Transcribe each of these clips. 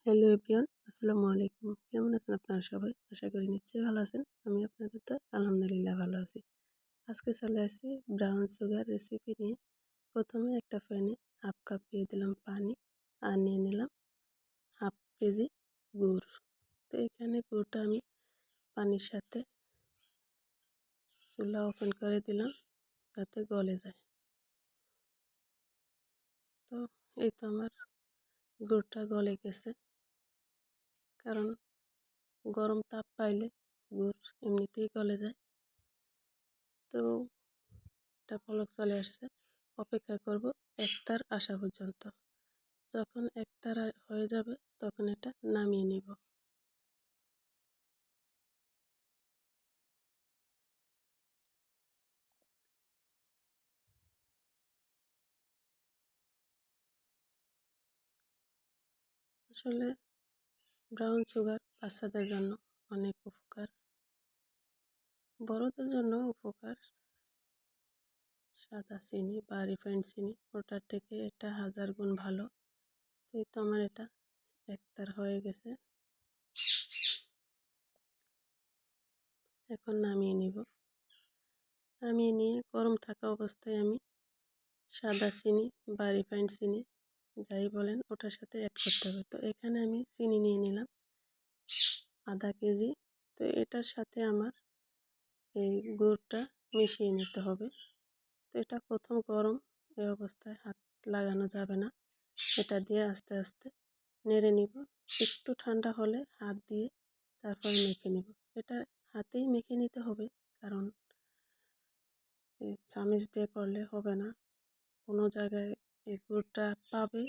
Hello everyone, আসসালামু আলাইকুম। কেমন আছেন আপনারা সবাই? আশা করি নিশ্চয়ই ভালো আছেন। আমি আপনাদের তো আলহামদুলিল্লাহ ভালো আছি। আজকে চলে আসছি ব্রাউন সুগার রেসিপি নিয়ে। প্রথমে একটা প্যানে 1/2 কাপ দিয়ে দিলাম পানি আর নিয়ে নিলাম 1/2 কেজি গুড়। তো এখানে গুড়টা আমি পানির সাথে চুলা ওপেন করে দিলাম যাতে গলে যায়। তো এই তো আমার গুড়টা গলে গেছে, কারণ গরম তাপ পাইলে গুড় এমনিতেই গলে যায়। তো একটা পলক চলে আসছে, অপেক্ষা করব একতার আসা পর্যন্ত। যখন একতার হয়ে যাবে তখন এটা নামিয়ে নিব। আসলে ব্রাউন সুগার বাচ্চাদের জন্য অনেক উপকার, বড়দের জন্য উপকার। সাদা চিনি বা রিফাইন্ড চিনি ওটার থেকে এটা 1000 গুণ ভালো। এই তো আমার এটা একতার হয়ে গেছে, এখন নামিয়ে নিব। নামিয়ে নিয়ে গরম থাকা অবস্থায় আমি সাদা চিনি বা রিফাইন্ড চিনি যাই বলেন ওটার সাথে অ্যাড করতে হবে। তো এখানে আমি চিনি নিয়ে নিলাম আধা কেজি। তো এটার সাথে আমার এই গুড়টা মিশিয়ে নিতে হবে। তো এটা প্রথম গরম, এই অবস্থায় হাত লাগানো যাবে না। এটা দিয়ে আস্তে আস্তে নেড়ে নিব। একটু ঠান্ডা হলে হাত দিয়ে তারপর মেখে নিব। এটা হাতেই মেখে নিতে হবে, কারণ এই চামচ দিয়ে করলে হবে না। কোনো জায়গায় এই গুড়টা পাবে,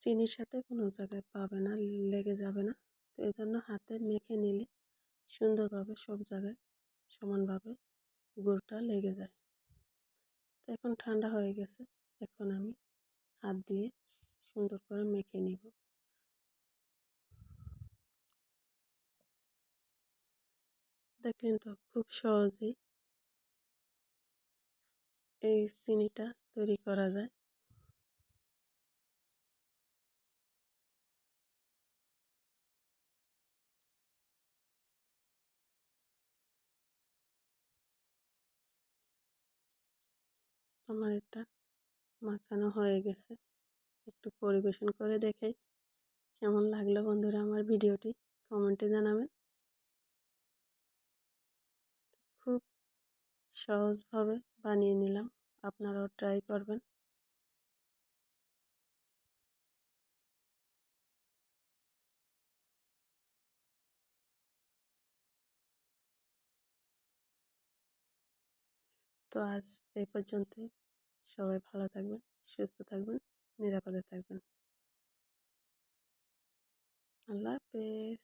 চিনির সাথে কোনো জায়গায় পাবে না, লেগে যাবে না। তো এই জন্য হাতে মেখে নিলে সুন্দরভাবে সব জায়গায় সমানভাবে গুড়টা লেগে যায়। তো এখন ঠান্ডা হয়ে গেছে, এখন আমি হাত দিয়ে সুন্দর করে মেখে নিব। দেখলেন তো, খুব সহজেই এই চিনিটা তৈরি করা যায়। আমার এটা মাখানো হয়ে গেছে, একটু পরিবেশন করে দেখাই। কেমন লাগলো বন্ধুরা আমার ভিডিওটি কমেন্টে জানাবেন। খুব সহজভাবে বানিয়ে নিলাম, আপনারাও ট্রাই করবেন। তো আজ এই পর্যন্তই। সবাই ভালো থাকবেন, সুস্থ থাকবেন, নিরাপদে থাকবেন। আল্লাহ হাফেজ।